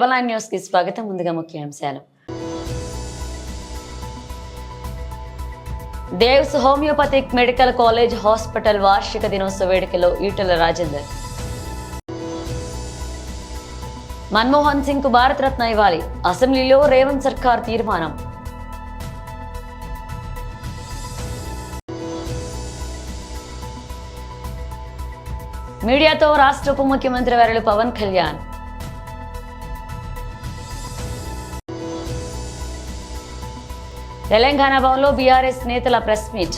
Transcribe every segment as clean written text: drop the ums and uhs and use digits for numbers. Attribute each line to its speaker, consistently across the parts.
Speaker 1: 9 news కి స్వాగతం. ముందుగా ముఖ్యాంశాలు. దేవ్స్ హోమియోపతిక్ మెడికల్ కాలేజ్ హాస్పిటల్ వార్షిక దినోత్సవ వేడుకలో ఈటెల రాజేందర్. మన్మోహన్ సింగ్ కు భారతరత్న ఇవ్వాలి, అసెంబ్లీలో రేవంత్ సర్కార్ తీర్మానం. మీడియాతో రాష్ట్ర ఉప ముఖ్యమంత్రి వర్యులు పవన్ కళ్యాణ్. తెలంగాణ భవన్లో బీఆర్ఎస్ నేతల ప్రెస్ మీట్.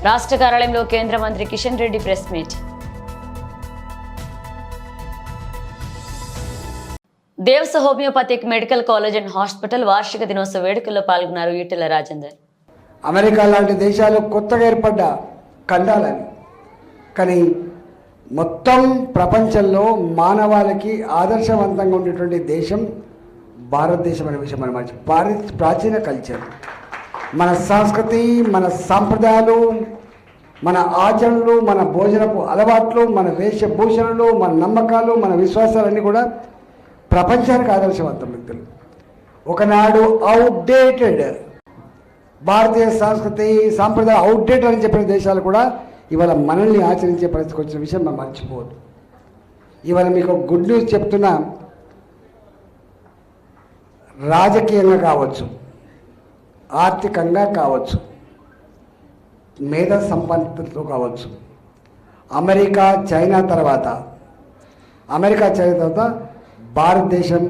Speaker 1: రాష్ట్ర కార్యాలయంలో కేంద్ర మంత్రి Kishan Reddy press meet. దేవ్స్ homoeopathic medical college and hospital వార్షిక దినోత్సవ వేడుకల్లో పాల్గొన్నారు ఈటెల రాజేందర్.
Speaker 2: అమెరికా లాంటి దేశాలు కొత్తగా ఏర్పడ్డ ఖండాలని, కానీ మొత్తం ప్రపంచంలో మానవాళికి ఆదర్శవంతంగా ఉండేటువంటి దేశం భారతదేశం అనే విషయం మనం ప్రాచీన కల్చర్, మన సంస్కృతి, మన సాంప్రదాయాలు, మన ఆచరణలు, మన భోజనపు అలవాట్లు, మన వేషభూషణలు, మన నమ్మకాలు, మన విశ్వాసాలన్నీ కూడా ప్రపంచానికి ఆదర్శవంతం వ్యక్తులు. ఒకనాడు అవుట్డేటెడ్ భారతీయ సంస్కృతి సాంప్రదాయం అవుట్డేటెడ్ అని చెప్పిన దేశాలు కూడా ఇవాళ మనల్ని ఆచరించే పరిస్థితికి వచ్చిన విషయం మనం మర్చిపోవద్దు. ఇవాళ మీకు గుడ్ న్యూస్ చెప్తున్నా, రాజకీయంగా కావచ్చు, ఆర్థికంగా కావచ్చు, మేధా సంపత్తితో కావచ్చు, అమెరికా చైనా తర్వాత భారతదేశం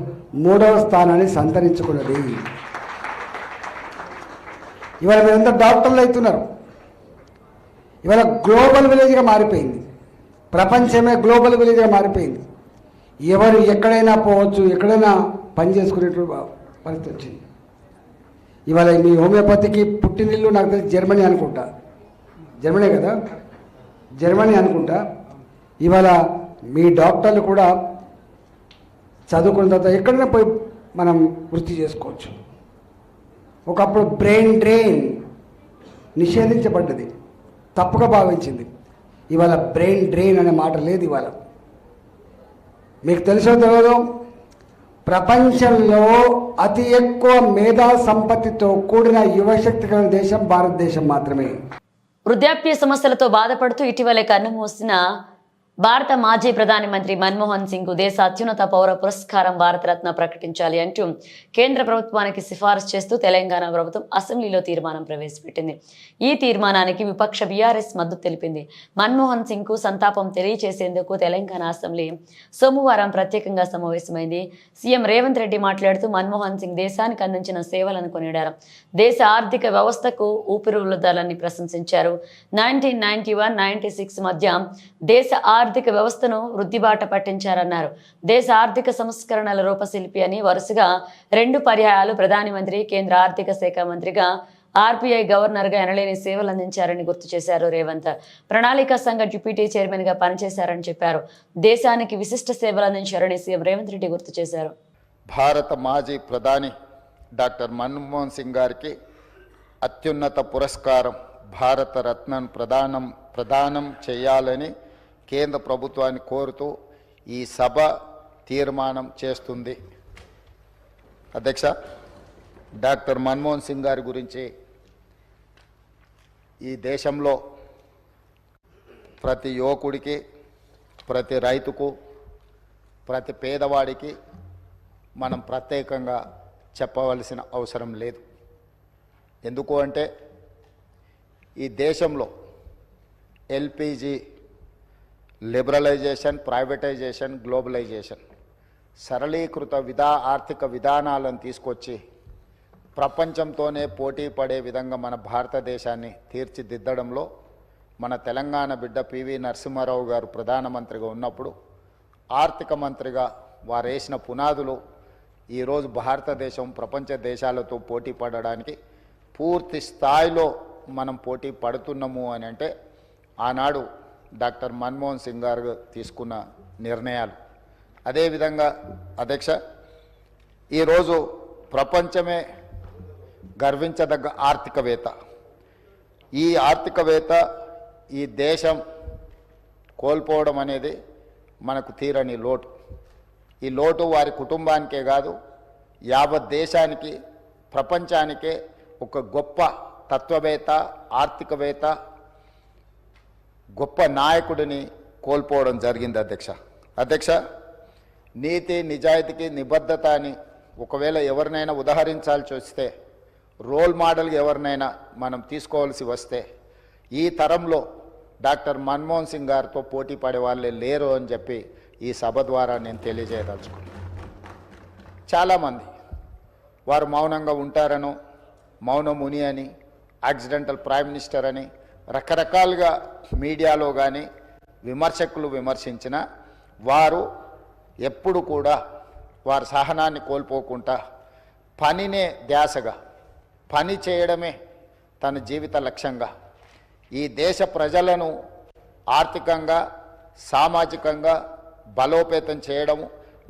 Speaker 2: 3వ స్థానాన్ని సంతరించుకున్నది. ఇవాళ మీరంతా డాక్టర్లు అవుతున్నారు. ఇవాళ గ్లోబల్ విలేజ్గా మారిపోయింది. ప్రపంచమే గ్లోబల్ విలేజ్గా మారిపోయింది. ఎవరు ఎక్కడైనా పోవచ్చు, ఎక్కడైనా పని చేసుకునేటువంటి పరిస్థితి వచ్చింది. ఇవాళ మీ హోమియోపతికి పుట్టినిల్లు నాకు తెలిసి జర్మనీ అనుకుంటా, జర్మనీ కదా, జర్మనీ అనుకుంటా. ఇవాళ మీ డాక్టర్లు కూడా చదువుకున్న తర్వాత ఎక్కడైనా పోయి మనం వృత్తి చేసుకోవచ్చు. ఒకప్పుడు బ్రెయిన్ డ్రెయిన్ నిషేధించబడ్డది, తప్పుగా భావించింది. ఇవాళ బ్రెయిన్ డ్రెయిన్ అనే మాట లేదు. ఇవాళ మీకు తెలుసో తెలియదు, ప్రపంచంలో అతి ఎక్కువ మేధా సంపత్తితో కూడిన యువశక్తి కలిగిన దేశం భారతదేశం మాత్రమే.
Speaker 1: వృద్ధాప్య సమస్యలతో బాధపడుతూ ఇటీవలే కన్నుమూసిన భారత మాజీ ప్రధాని మంత్రి మన్మోహన్ సింగ్ కు దేశ అత్యున్నత పౌర పురస్కారం భారతరత్న ప్రకటించాలి అంటూ కేంద్ర ప్రభుత్వానికి సిఫారసు చేస్తూ తెలంగాణ ప్రభుత్వం అసెంబ్లీలో తీర్మానం ప్రవేశపెట్టింది. ఈ తీర్మానానికి విపక్ష బీఆర్ఎస్ మద్దతు తెలిపింది. మన్మోహన్ సింగ్ కు సంతాపం తెలియజేసేందుకు తెలంగాణ అసెంబ్లీ సోమవారం ప్రత్యేకంగా సమావేశమైంది. సీఎం రేవంత్ రెడ్డి మాట్లాడుతూ మన్మోహన్ సింగ్ దేశానికి అందించిన సేవలను కొనియాడారు. దేశ ఆర్థిక వ్యవస్థకు ఊపిరిలూదాలని ప్రశంసించారు. 1991-96 మధ్య దేశ ఆర్థిక వ్యవస్థను వృద్ధిబాట పట్టించారన్నారు. దేశ ఆర్థిక సంస్కరణల రూపశిల్పి అని వరుసగా 2 పర్యాయాలు ప్రధాని మంత్రి, కేంద్ర ఆర్థిక శాఖ మంత్రిగా, ఆర్బీఐ గవర్నర్గా ఎనలేని సేవలు అందించారని గుర్తు చేశారు. రేవంత్ ప్రణాళిక సంఘ డిప్యూటీ చైర్మన్ గా పనిచేశారని చెప్పారు. దేశానికి విశిష్ట సేవలు అందించారని సీఎం రేవంత్ రెడ్డి గుర్తు చేశారు.
Speaker 3: భారత మాజీ ప్రధాని డాక్టర్ మన్మోహన్ సింగ్ గారికి అత్యున్నత పురస్కారం భారత రత్నను ప్రదానం చేయాలని కేంద్ర ప్రభుత్వాన్ని కోరుతూ ఈ సభ తీర్మానం చేస్తుంది. అధ్యక్ష, డాక్టర్ మన్మోహన్ సింగ్ గారి గురించి ఈ దేశంలో ప్రతి యువకుడికి, ప్రతి రైతుకు, ప్రతి పేదవాడికి మనం ప్రత్యేకంగా చెప్పవలసిన అవసరం లేదు. ఎందుకు అంటే ఈ దేశంలో ఎల్పిజి లిబరలైజేషన్, ప్రైవేటైజేషన్, గ్లోబలైజేషన్ సరళీకృత ఆర్థిక విధానాలను తీసుకొచ్చి ప్రపంచంతోనే పోటీ పడే విధంగా మన భారతదేశాన్ని తీర్చిదిద్దడంలో మన తెలంగాణ బిడ్డ పివి నరసింహారావు గారు ప్రధానమంత్రిగా ఉన్నప్పుడు ఆర్థిక మంత్రిగా వారు వేసిన పునాదులు ఈరోజు భారతదేశం ప్రపంచ దేశాలతో పోటీ పడడానికి పూర్తి స్థాయిలో మనం పోటీ పడుతున్నాము అని అంటే ఆనాడు డాక్టర్ మన్మోహన్ సింగ్ గారు తీసుకున్న నిర్ణయాలు. అదేవిధంగా అధ్యక్ష, ఈరోజు ప్రపంచమే గర్వించదగ్గ ఆర్థికవేత్త, ఈ ఆర్థికవేత్త ఈ దేశం కోల్పోవడం అనేది మనకు తీరని లోటు. ఈ లోటు వారి కుటుంబానికే కాదు, యావత్ దేశానికి, ప్రపంచానికే ఒక గొప్ప తత్వవేత్త, ఆర్థికవేత్త, గొప్ప నాయకుడిని కోల్పోవడం జరిగింది అధ్యక్ష. నీతి, నిజాయితీకి, నిబద్ధత అని ఒకవేళ ఎవరినైనా ఉదాహరించాల్సి వస్తే, రోల్ మోడల్గా ఎవరినైనా మనం తీసుకోవాల్సి వస్తే, ఈ తరంలో డాక్టర్ మన్మోహన్ సింగ్ గారితో పోటీ పడే వాళ్ళే లేరు అని చెప్పి ఈ సభ ద్వారా నేను తెలియజేయదలుచుకున్నాను. చాలామంది వారు మౌనంగా ఉంటారనో, మౌన ముని అని, యాక్సిడెంటల్ ప్రైమ్ మినిస్టర్ అని రకరకాలుగా మీడియాలో కానీ విమర్శకులు విమర్శించిన వారు ఎప్పుడు కూడా వారి సహనాన్ని కోల్పోకుండా పనినే ధ్యాసగా, పని చేయడమే తన జీవిత లక్ష్యంగా, ఈ దేశ ప్రజలను ఆర్థికంగా, సామాజికంగా బలోపేతం చేయడము,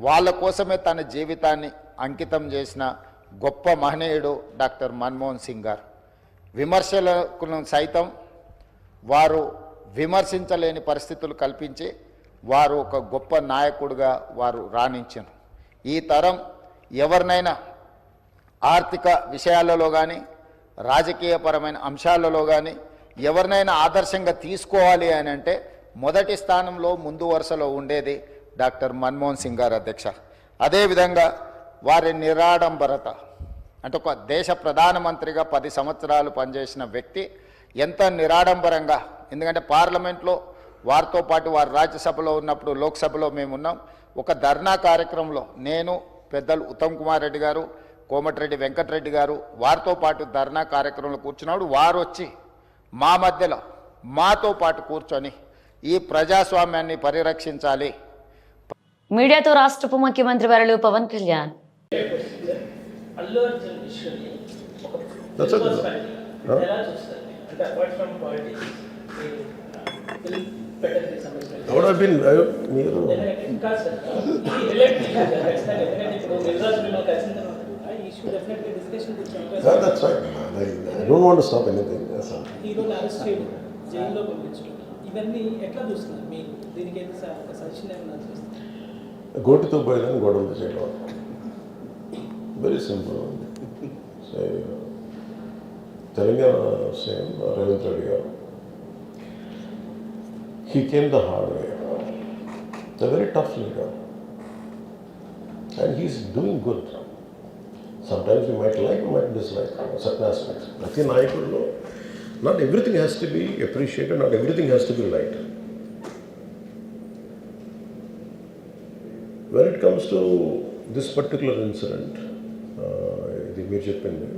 Speaker 3: వాళ్ళ కోసమే తన జీవితాన్ని అంకితం చేసిన గొప్ప మహనీయుడు డాక్టర్ మన్మోహన్ సింగ్ గారు. విమర్శలను సైతం వారు విమర్శించలేని పరిస్థితులు కల్పించి వారు ఒక గొప్ప నాయకుడిగా వారు రాణించారు. ఈ తరం ఎవరినైనా ఆర్థిక విషయాలలో కానీ, రాజకీయపరమైన అంశాలలో కానీ ఎవరినైనా ఆదర్శంగా తీసుకోవాలి అని అంటే మొదటి స్థానంలో, ముందు వరుసలో ఉండేది డాక్టర్ మన్మోహన్ సింగ్ గారు అధ్యక్ష. అదేవిధంగా వారి నిరాడంబరత, అంటే ఒక దేశ ప్రధానమంత్రిగా 10 సంవత్సరాలు పనిచేసిన వ్యక్తి ఎంత నిరాడంబరంగా, ఎందుకంటే పార్లమెంట్లో వారితో పాటు వారు రాజ్యసభలో ఉన్నప్పుడు, లోక్సభలో మేము ఉన్నాం, ఒక ధర్నా కార్యక్రమంలో నేను, పెద్దలు ఉత్తమ్ కుమార్ రెడ్డి గారు, కోమటిరెడ్డి వెంకటరెడ్డి గారు వారితో పాటు ధర్నా కార్యక్రమంలో కూర్చున్నాడు. వారు వచ్చి మా మధ్యలో మాతో పాటు కూర్చొని ఈ ప్రజాస్వామ్యాన్ని పరిరక్షించాలి.
Speaker 1: మీడియాతో రాష్ట్ర ఉప ముఖ్యమంత్రి వర్యులు పవన్ కళ్యాణ్.
Speaker 4: అల్లు అర్జున్ ఇష్యూని ఒక
Speaker 5: That's okay.
Speaker 4: ఎలా చూస్తారు? అంటే అపార్ట్ ఫ్రమ్ పాలిటిక్స్ ఫిల్మ్ పెట్టడానికి సంబంధించిన
Speaker 5: I would have been, మీరు
Speaker 4: ఇంకా సార్ ఈ రిలేటెడ్ ఖచ్చితంగా, ఎందుకంటే ఇప్పుడు మిర్జా సినిమా కలిసిన తర్వాత ఈ ఇష్యూ డెఫినెట్గా డిస్కషన్ కూర్చోవాలి.
Speaker 5: that's right. I don't want to stop anything.
Speaker 4: ఈరోజు అరెస్ట్ చేయడం, జైల్లో పంపించడం, ఇవన్నీ ఎట్లా చూస్తున్నారు? మీరు దీనికి అయితే ఒక సజెషన్ ఏమన్నా చూస్తారు?
Speaker 5: గోటితో పోయిన గొడవలు చేయడం, very simple. Telangana CM Revanth Reddy గారు, he came the hard way. He's a very tough leader and he's doing good. Sometimes we might like, we might dislike certain aspects. ప్రతి నాయకుల్లో not everything has to be appreciated, not everything has to be liked. When it comes to this particular incident, ఇది మీరు చెప్పింది,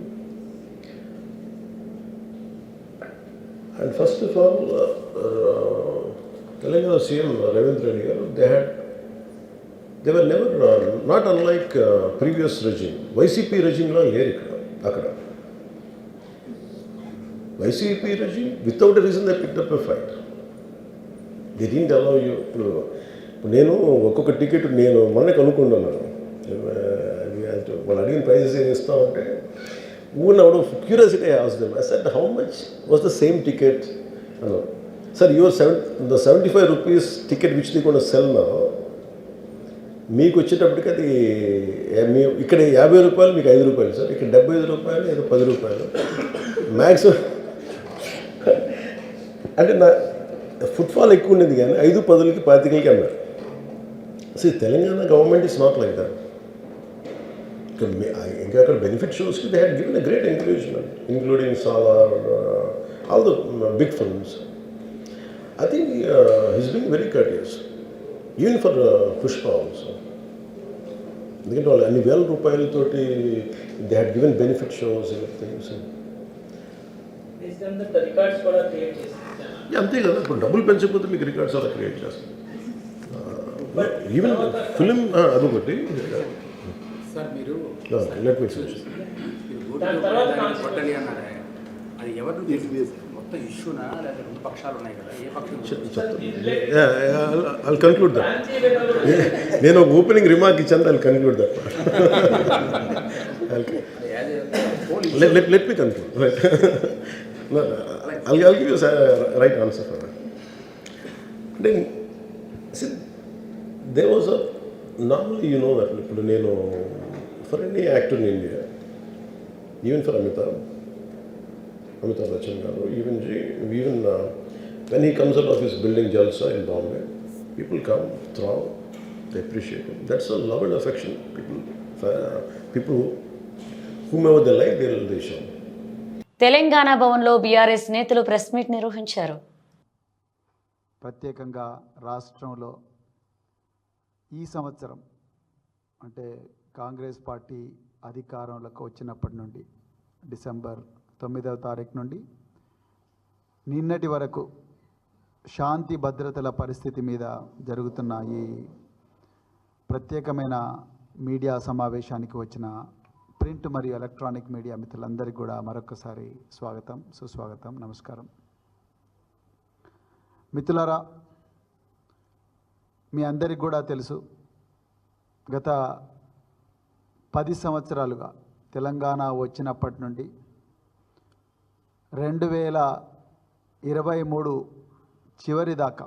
Speaker 5: and first of all, Telangana CM Ravindra Reddy garu, they were never, not unlike previous regime. YCP regime la leru akkada. YCP regime, without a reason they picked up a fight. They didn't allow you to. నేను ఒక్కొక్క ticket నేను మొన్న కనుక్కున్నాను, వాళ్ళు అడిగిన prices ఏం ఇస్తామంటే, ఊరిని out of curiosity I asked them. I said how much was the same ticket అన్నారు. Sir the 75 rupees ticket which they going to sell now, మీకు వచ్చేటప్పటికి అది ఇక్కడ 50 రూపాయలు, మీకు 5 రూపాయలు సార్, ఇక్కడ 75 రూపాయలు, ఏదో 10 రూపాయలు మ్యాక్సిమం. అంటే నా ఫుట్ఫాల్ ఎక్కువ ఉండేది కానీ 5, 10కి 25కి అన్నారు. So Telangana government is not like that. ఇంకా అక్కడ బెనిఫిట్ షోస్కి they had given a great encouragement, including Salaar, all the big films. I think he's being very courteous, even for Pushpa also. ఎందుకంటే వాళ్ళు అన్ని వేల రూపాయలతోటి they had given benefit shows, everything.
Speaker 4: Records కూడా create చేస్తారు.
Speaker 5: అంతే కదా, ఇప్పుడు డబ్బులు పెంచకపోతే మీకు రికార్డ్స్ అలా క్రియేట్ చేస్తారు. ఈవెన్ ఫిలిం అదొకటి.
Speaker 6: సార్ మీరు
Speaker 5: లెట్ మీ
Speaker 6: కొట్టాలి అన్నారే, అది ఎవరు మొత్తం ఇష్యూనా లేదా రెండు పక్షాలు ఉన్నాయి కదా, ఏ పక్షం?
Speaker 5: I'll conclude that. నేను ఒక ఓపెనింగ్ రిమార్క్ ఇచ్చాను, I'll conclude that. Let me conclude. No, I'll give you a right answer for that. Then, see, there was a, normally you know that for any actor in India, even for Amitabh Bachchan garu, even when he comes out of his building Jalsa in Bombay, people come, throng, they appreciate him. That's a love and affection. People whomever they like, they show.
Speaker 1: Telangana భవన్లో BRS నేతలు press meet నిర్వహించారు.
Speaker 7: ప్రత్యేకంగా రాష్ట్రంలో ఈ సంవత్సరం అంటే Congress party అధికారంలోకి వచ్చినప్పటి నుండి డిసెంబర్ 9వ తారీఖు నుండి నిన్నటి వరకు శాంతి భద్రతల పరిస్థితి మీద జరుగుతున్న ఈ ప్రత్యేకమైన మీడియా సమావేశానికి వచ్చిన ప్రింట్ మరియు ఎలక్ట్రానిక్ మీడియా మిత్రులందరికీ కూడా మరొకసారి స్వాగతం, సుస్వాగతం, నమస్కారం. మిత్రులారా, మీ అందరికి కూడా తెలుసు, గత 10 సంవత్సరాలుగా తెలంగాణ వచ్చినప్పటి నుండి 2023 చివరి దాకా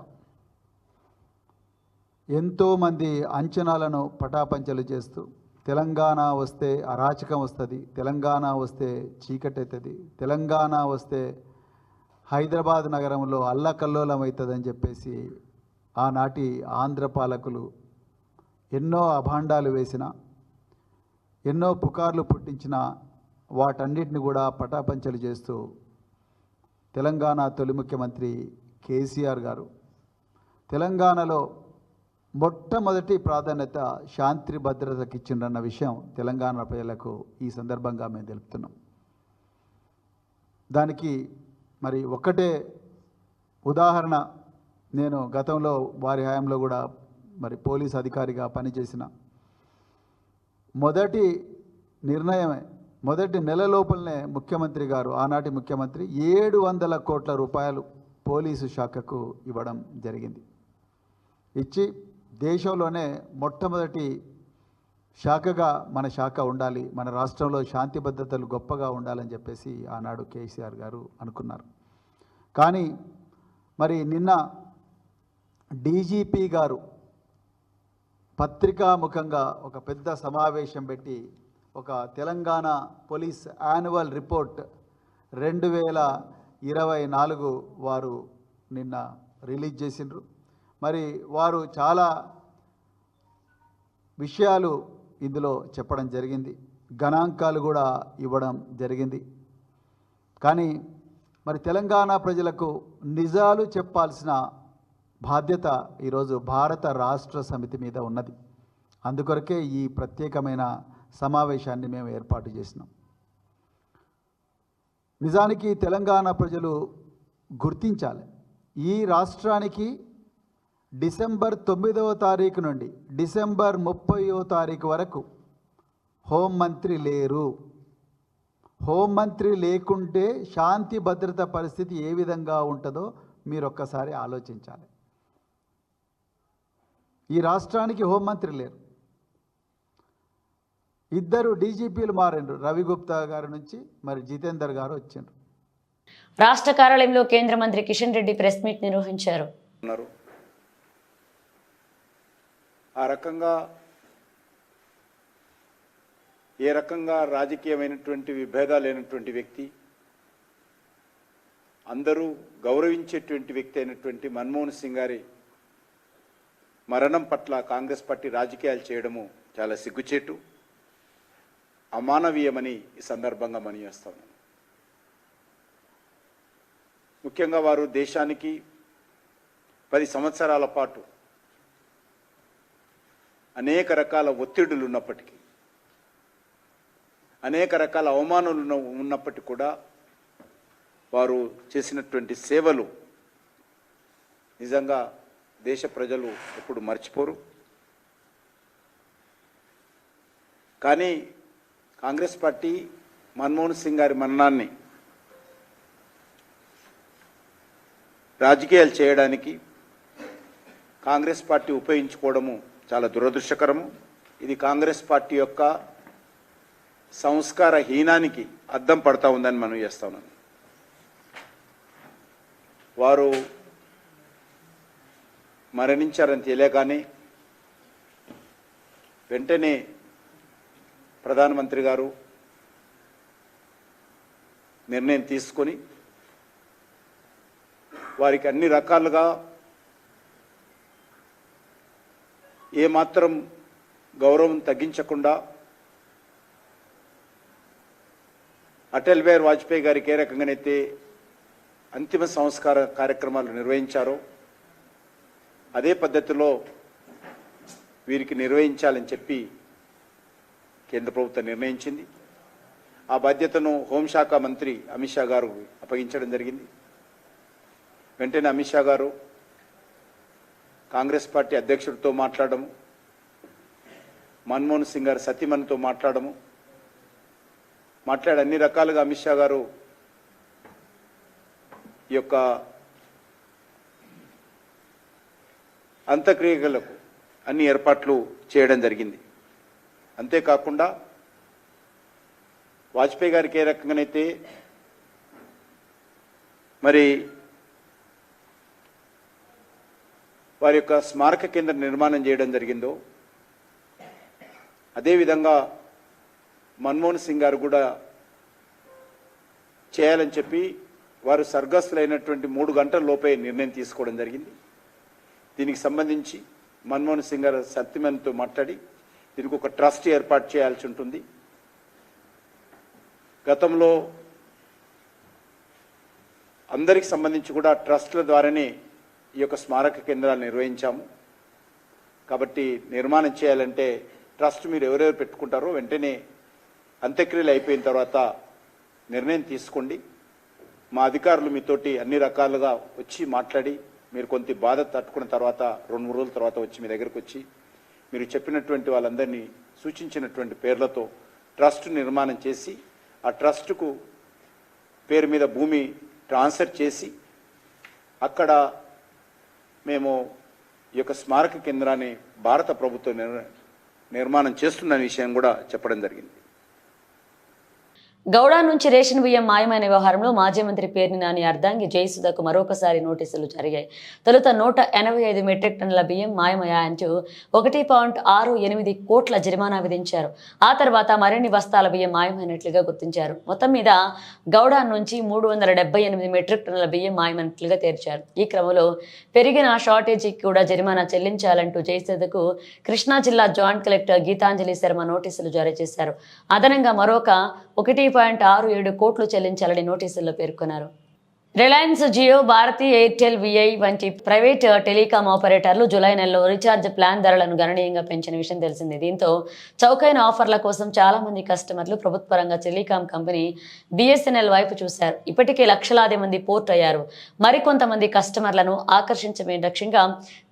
Speaker 7: ఎంతోమంది అంచనాలను పటాపంచలు చేస్తూ తెలంగాణ వస్తే అరాచకం వస్తుంది, తెలంగాణ వస్తే చీకటి అవుతుంది, తెలంగాణ వస్తే హైదరాబాద్ నగరంలో అల్లకల్లోలం అవుతుందని చెప్పేసి ఆనాటి ఆంధ్ర పాలకులు ఎన్నో అభాండాలు వేసిన, ఎన్నో పుకార్లు పుట్టించిన వాటన్నిటిని కూడా పటాపంచలు చేస్తూ తెలంగాణ తొలి ముఖ్యమంత్రి కేసీఆర్ గారు తెలంగాణలో మొట్టమొదటి ప్రాధాన్యత శాంతి భద్రతకి ఇచ్చిండ్రన్న విషయం తెలంగాణ ప్రజలకు ఈ సందర్భంగా మేము తెలుపుతున్నాం. దానికి మరి ఒక్కటే ఉదాహరణ, నేను గతంలో వారి హయాంలో కూడా మరి పోలీస్ అధికారిగా పనిచేసిన మొదటి నిర్ణయమే, మొదటి నెల లోపలనే ముఖ్యమంత్రి గారు, ఆనాటి ముఖ్యమంత్రి 700 కోట్ల రూపాయలు పోలీసు శాఖకు ఇవ్వడం జరిగింది. ఇచ్చి దేశంలోనే మొట్టమొదటి శాఖగా మన శాఖ ఉండాలి, మన రాష్ట్రంలో శాంతి భద్రతలు గొప్పగా ఉండాలని చెప్పేసి ఆనాడు కేసీఆర్ గారు అనుకున్నారు. కానీ మరి నిన్న డీజీపీ గారు పత్రికాముఖంగా ఒక పెద్ద సమావేశం పెట్టి ఒక తెలంగాణ పోలీస్ యాన్యువల్ రిపోర్ట్ 2024 వారు నిన్న రిలీజ్ చేసిండ్రు. మరి వారు చాలా విషయాలు ఇందులో చెప్పడం జరిగింది, గణాంకాలు కూడా ఇవ్వడం జరిగింది. కానీ మరి తెలంగాణ ప్రజలకు నిజాలు చెప్పాల్సిన బాధ్యత ఈరోజు భారత రాష్ట్ర సమితి మీద ఉన్నది. అందుకొరకే ఈ ప్రత్యేకమైన సమావేశాన్ని మేము ఏర్పాటు చేసినాం. నిజానికి తెలంగాణ ప్రజలు గుర్తించాలి, ఈ రాష్ట్రానికి డిసెంబర్ 9వ తారీఖు నుండి డిసెంబర్ 30వ తారీఖు వరకు హోంమంత్రి లేరు. హోంమంత్రి లేకుంటే శాంతి భద్రత పరిస్థితి ఏ విధంగా ఉంటుందో మీరు ఒక్కసారి ఆలోచించాలి. ఈ రాష్ట్రానికి హోంమంత్రి లేరు. 2 డీజీపీలు మారిండ్రు, రవి గుప్తా గారి నుంచి మరి జితేందర్ గారు వచ్చిండ్రు.
Speaker 1: రాష్ట్ర కార్యాలయంలో కేంద్ర మంత్రి కిషన్ రెడ్డి ప్రెస్ మీట్ నిర్వహించారు.
Speaker 8: ఆ రకంగా ఏ రకంగా రాజకీయమైనటువంటి విభేదాలు లేనటువంటి వ్యక్తి, అందరూ గౌరవించేటువంటి వ్యక్తి అయినటువంటి మన్మోహన్ సింగ్ గారి మరణం పట్ల కాంగ్రెస్ పార్టీ రాజకీయాలు చేయడము చాలా సిగ్గుచేటు, అమానవీయమని ఈ సందర్భంగా మనవిచేస్తా ఉన్నాను. ముఖ్యంగా వారు దేశానికి 10 సంవత్సరాల పాటు అనేక రకాల ఒత్తిడులు ఉన్నప్పటికీ, అనేక రకాల అవమానాలు ఉన్నప్పటికీ కూడా వారు చేసినటువంటి సేవలు నిజంగా దేశ ప్రజలు ఎప్పుడు మర్చిపోరు. కానీ కాంగ్రెస్ పార్టీ మన్మోహన్ సింగ్ గారి మరణాన్ని రాజకీయాలు చేయడానికి కాంగ్రెస్ పార్టీ ఉపయోగించుకోవడము చాలా దురదృష్టకరము. ఇది కాంగ్రెస్ పార్టీ యొక్క సంస్కార హీనానికి అద్దం పడతా ఉందని మనం చేస్తా ఉన్నాను. వారు మరణించారని తెలియగానే వెంటనే ప్రధానమంత్రి గారు నిర్ణయం తీసుకొని వారికి అన్ని రకాలుగా ఏమాత్రం గౌరవం తగ్గించకుండా అటల్ బిహారీ వాజ్పేయి గారికి ఏ రకంగానైతే అంతిమ సంస్కార కార్యక్రమాలు నిర్వహించారో అదే పద్ధతిలో వీరికి నిర్వహించాలని చెప్పి కేంద్ర ప్రభుత్వం నిర్ణయించింది. ఆ బాధ్యతను హోంశాఖ మంత్రి అమిత్ షా గారు అప్పగించడం జరిగింది. వెంటనే అమిత్ షా గారు కాంగ్రెస్ పార్టీ అధ్యక్షుడితో మాట్లాడము, మన్మోహన్ సింగ్ గారు సతీమణితో మాట్లాడి అన్ని రకాలుగా అమిత్ షా గారు ఈ యొక్క అంత్యక్రియలకు అన్ని ఏర్పాట్లు చేయడం జరిగింది. అంతేకాకుండా వాజ్పేయి గారికి ఏ రకంగానైతే మరి వారి యొక్క స్మారక కేంద్రం నిర్మాణం చేయడం జరిగిందో అదేవిధంగా మన్మోహన్ సింగ్ గారు కూడా చేయాలని చెప్పి వారు స్వర్గస్థులైనటువంటి 3 గంటల లోపే నిర్ణయం తీసుకోవడం జరిగింది. దీనికి సంబంధించి మన్మోహన్ సింగ్ గారు సత్యమణితో మాట్లాడి దీనికి ఒక ట్రస్ట్ ఏర్పాటు చేయాల్సి ఉంటుంది. గతంలో అందరికి సంబంధించి కూడా ట్రస్ట్ల ద్వారానే ఈ యొక్క స్మారక కేంద్రాలు నిర్వహించాము. కాబట్టి నిర్మాణం చేయాలంటే ట్రస్ట్ మీరు ఎవరెవరు పెట్టుకుంటారో వెంటనే అంత్యక్రియలు అయిపోయిన తర్వాత నిర్ణయం తీసుకోండి. మా అధికారులు మీతోటి అన్ని రకాలుగా వచ్చి మాట్లాడి మీరు కొంత బాధ తట్టుకున్న తర్వాత 2-3 రోజుల తర్వాత వచ్చి మీ దగ్గరకు వచ్చి మీరు చెప్పినటువంటి వాళ్ళందరినీ సూచించినటువంటి పేర్లతో ట్రస్ట్ నిర్మాణం చేసి ఆ ట్రస్టుకు పేరు మీద భూమి ట్రాన్స్ఫర్ చేసి అక్కడ మేము ఈ యొక్క స్మారక కేంద్రాన్ని భారత ప్రభుత్వం నిర్మాణం చేస్తున్న విషయం కూడా చెప్పడం జరిగింది.
Speaker 1: గౌడా నుంచి రేషన్ బియ్యం మాయమైన వ్యవహారంలో మాజీ మంత్రి పేర్ని నాని అర్ధాంగి జయసుధకు మరొకసారి నోటీసులు జరిగాయి. తొలుత 185 మెట్రిక్ టన్నుల బియ్యం మాయమయ్యాయంటూ 1.68 కోట్ల జరిమానా విధించారు. ఆ తర్వాత మరిన్ని బస్తాల బియ్యం మాయమైనట్లుగా గుర్తించారు. మొత్తం మీద గౌడా నుంచి 378 మెట్రిక్ టన్నుల బియ్యం మాయమైనట్లుగా తేల్చారు. ఈ క్రమంలో పెరిగిన షార్టేజీకి కూడా జరిమానా చెల్లించాలంటూ జయసుధకు కృష్ణా జిల్లా జాయింట్ కలెక్టర్ గీతాంజలి శర్మ నోటీసులు జారీ చేశారు. అదనంగా మరొక 1.67 కోట్లు చెల్లించాలని నోటీసుల్లో పేర్కొన్నారు. రిలయన్స్ జియో, భారతీ ఎయిర్టెల్, విఐ వంటి ప్రైవేట్ టెలికాం ఆపరేటర్లు జూలై నెలలో రీఛార్జ్ ప్లాన్ ధరలను గణనీయంగా పెంచిన విషయం తెలిసిందే. దీంతో చౌకైన ఆఫర్ల కోసం చాలా మంది కస్టమర్లు ప్రభుత్వ రంగ టెలికాం కంపెనీ బిఎస్ఎన్ఎల్ వైపు చూశారు. ఇప్పటికే లక్షలాది మంది పోర్ట్ అయ్యారు. మరికొంతమంది కస్టమర్లను ఆకర్షించమే లక్ష్యంగా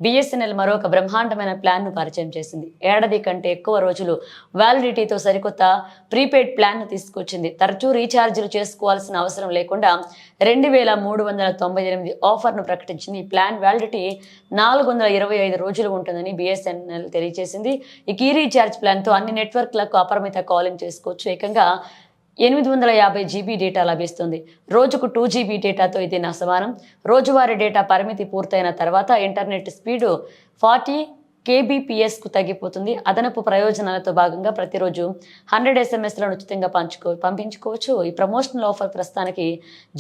Speaker 1: బిఎస్ఎన్ఎల్ మరొక బ్రహ్మాండమైన ప్లాన్ను పరిచయం చేసింది. ఏడాది కంటే ఎక్కువ రోజులు వ్యాలిడిటీతో సరికొత్త ప్రీపెయిడ్ ప్లాన్ను తీసుకొచ్చింది. తరచూ రీఛార్జీలు చేసుకోవాల్సిన అవసరం లేకుండా 2,398 ఆఫర్ను ప్రకటించింది. ఈ ప్లాన్ వ్యాలిడిటీ 425 రోజులు ఉంటుందని బిఎస్ఎన్ఎల్ తెలియజేసింది. ఈ రీఛార్జ్ ప్లాన్తో అన్ని నెట్వర్క్లకు అపరిమిత కాలింగ్ చేసుకోవచ్చు. ఏకంగా 850 GB డేటా లభిస్తుంది. రోజుకు 2 GB డేటాతో ఇది సమానం. రోజువారీ డేటా పరిమితి పూర్తయిన తర్వాత ఇంటర్నెట్ స్పీడు 40 kbps తగ్గిపోతుంది. అదనపు ప్రయోజనాలతో భాగంగా ప్రతిరోజు 100 SMS-లను ఉచితంగా పంపించుకోవచ్చు. ఈ ప్రమోషనల్ ఆఫర్ ప్రస్తుతానికి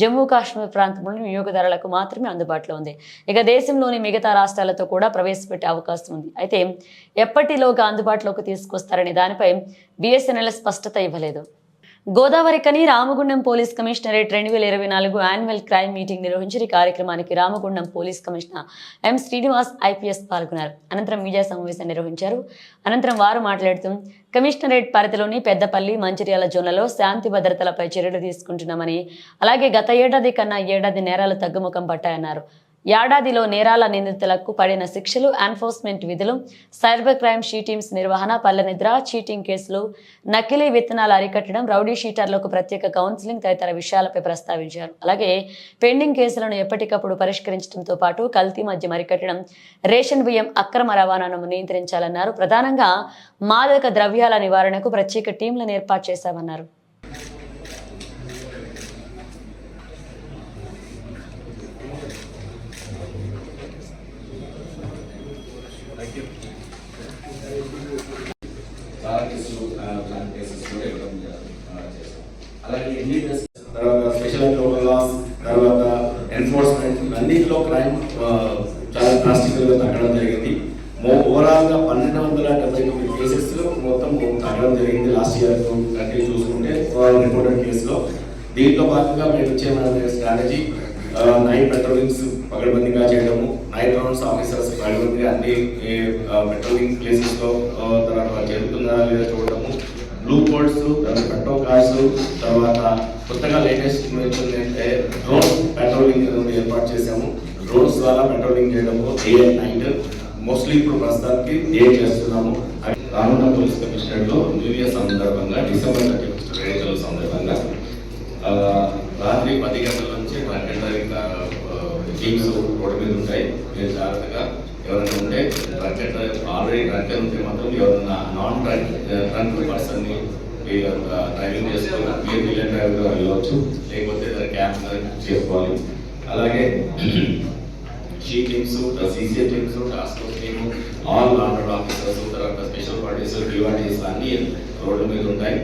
Speaker 1: జమ్మూ కాశ్మీర్ ప్రాంతంలోని వినియోగదారులకు మాత్రమే అందుబాటులో ఉంది. ఇక దేశంలోని మిగతా రాష్ట్రాలతో కూడా ప్రవేశపెట్టే అవకాశం ఉంది. అయితే ఎప్పటిలోగా అందుబాటులోకి తీసుకొస్తారనే దానిపై బిఎస్ఎన్ఎల్ స్పష్టత ఇవ్వలేదు. Godavarikhani Ramagundam police commissionerate 2024 annual crime meeting నిర్వహించిన కార్యక్రమానికి Ramagundam police commissioner M Srinivas IPS పాల్గొన్నారు. అనంతరం మీడియా సమావేశం నిర్వహించారు. అనంతరం వారు మాట్లాడుతూ కమిషనరేట్ పరిధిలోని పెద్దపల్లి, మంచిర్యాల జోన్లలో శాంతి భద్రతలపై చర్యలు తీసుకుంటున్నామని, అలాగే గత ఏడాది కన్నా ఏడాది నేరాలు తగ్గుముఖం పట్టాయన్నారు. ఏడాదిలో నేరాల నిందితులకు పడిన శిక్షలు, ఎన్ఫోర్స్మెంట్ విధులు, సైబర్ క్రైమ్ షీ టీమ్స్ నిర్వహణ, పల్లె నిద్ర, చీటింగ్ కేసులు, నకిలీ విత్తనాలు అరికట్టడం, రౌడీ షీటర్లకు ప్రత్యేక కౌన్సిలింగ్ తదితర విషయాలపై ప్రస్తావించారు. అలాగే పెండింగ్ కేసులను ఎప్పటికప్పుడు పరిష్కరించడంతో పాటు కల్తీ మద్యం అరికట్టడం, రేషన్ బియ్యం అక్రమ రవాణాను నియంత్రించాలన్నారు. ప్రధానంగా మాదక ద్రవ్యాల నివారణకు ప్రత్యేక టీంలను ఏర్పాటు చేశామన్నారు.
Speaker 9: అలాగే ఎంబీబీఎస్, తర్వాత స్పెషల్ అండ్ లోకల్ లాస్, తర్వాత ఎన్ఫోర్స్మెంట్, అన్నింటిలో క్రైమ్ చాలా డ్రాస్టికల్గా తగ్గడం జరిగింది. ఓవరాల్గా 1279 కేసెస్ మొత్తం తగ్గడం జరిగింది లాస్ట్ ఇయర్ కంటే చూసుకుంటే రిపోర్టెడ్ కేసులో. దీంట్లో భాగంగా మేము ఇచ్చే స్ట్రాటజీ నైట్ పెట్రోలింగ్స్ పకడ్బందీగా చేయడము, నైట్ రౌండ్స్ ఆఫీసర్స్ పకడ్బందీగా అన్ని పెట్రోలింగ్ ప్లేసెస్లో తర్వాత జరుగుతుందా లేదా చూడడము, బ్లూ కోడ్స్, పెట్రోల్ కార్స్, తర్వాత కొత్తగా లేటెస్ట్ ఏంటంటే డ్రోన్ పెట్రోలింగ్ ఏర్పాటు చేశాము. డ్రోన్స్ ద్వారా పెట్రోలింగ్ చేయడము డే అండ్ నైట్, మోస్ట్లీ ఇప్పుడు ప్రస్తుతానికి డే చేస్తున్నాము. రానున్న పోలీస్ కమిషనర్లో న్యూ ఇయర్ సందర్భంగా డిసెంబర్ 31 వేడుకల సందర్భంగా రాత్రి 10 గంటల నుంచి 12 గంటల టీమ్స్ రోడ్డు మీద ఉంటాయి. మీరు జాగ్రత్తగా ఎవరైనా ఉంటే ఆల్రెడీ డ్రంక్ ఉంటే మాత్రం ఎవరైనా నాన్ డ్రంక్ పర్సన్ని డ్రైవింగ్ చేసుకుని మీరు విలన్ డ్రైవర్గా వెళ్ళవచ్చు, లేకపోతే క్యాబ్ చేసుకోవాలి. అలాగే she teams, CCA teams, task force team, all launder officers, తర్వాత స్పెషల్ పార్టీస్, డివార్టీస్ అన్నీ రోడ్డు మీద ఉంటాయి.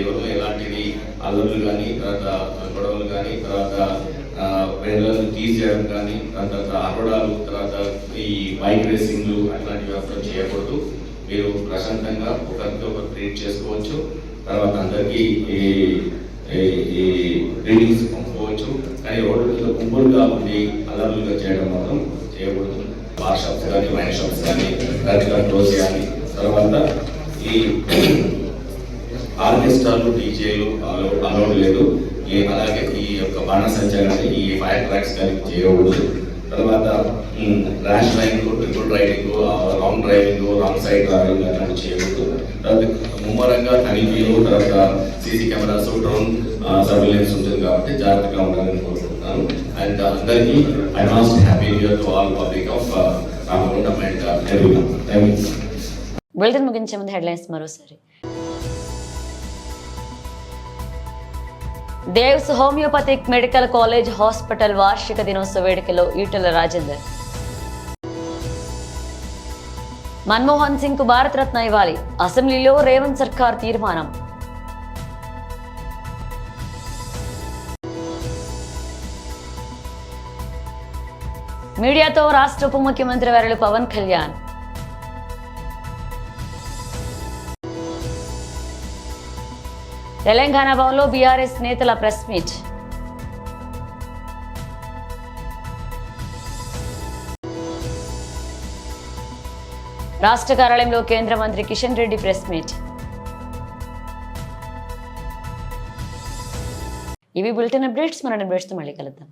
Speaker 9: ఎవరు ఎలాంటివి అల్లర్లు కానీ, తర్వాత గొడవలు కానీ, తర్వాత వేళ్ళను తీసేయడం కానీ, తర్వాత అరవడాలు, తర్వాత ఈ బైక్ రేసింగ్లు అట్లాంటివి అసలు చేయకూడదు. మీరు ప్రశాంతంగా ఒకరితో ఒకరు ట్రీట్ చేసుకోవచ్చు. తర్వాత అందరికీ ఈ రీడింగ్స్ పంపుకోవచ్చు. కానీ రోడ్డు మీద గుంపులుగా ఉండి అల్లర్లుగా చేయడం మాత్రం చేయకూడదు. బార్ షాప్స్ కానీ, వైన్ షాప్స్ కానీ రద్దీగా క్లోజ్ చేయాలి. తర్వాత ఈ ఆర్కెస్ట్రాలు, డీజేలు అలౌడ్ లేదు. అలాగే ఈ యొక్క బాణసంచా కానీ, ఈ ఫైర్ ట్రాక్స్ కానీ చేయకూడదు. తర్వాత rash driving, triple riding, wrong driving, wrong side driving అట్లాంటివి చేయకూడదు. తర్వాత ముమ్మరంగా తనిఖీలు, తర్వాత సీసీ కెమెరాస్, డ్రోన్ సర్వేలెన్స్ ఉంటుంది కాబట్టి జాగ్రత్తగా ఉండాలని కోరుకుంటున్నాను. అండ్ అందరికీ advance happy new year to all public of Ramagundam and everyone. Thank you.
Speaker 1: Bulletin ముగించే ముందు హెడ్లైన్స్ మరోసారి. దేవ్స్ హోమియోపతిక్ మెడికల్ కాలేజ్ హాస్పిటల్ వార్షిక దినోత్సవ వేడుకలో ఈటెల రాజేందర్. మన్మోహన్ సింగ్ కు భారతరత్న ఇవ్వాలి, అసెంబ్లీలో రేవంత్ సర్కార్ తీర్మానం. మీడియాతో రాష్ట్ర ఉప ముఖ్యమంత్రి వర్యులు పవన్ కళ్యాణ్. తెలంగాణ భవన్లో బీఆర్ఎస్ నేతల ప్రెస్ మీట్. రాష్ట్ర కార్యాలయంలో కేంద్ర మంత్రి కిషన్ రెడ్డి ప్రెస్ మీట్. ఇవి బులెటిన్ అప్డేట్స్. మన అప్డేట్స్తో మళ్ళీ కలుద్దాం.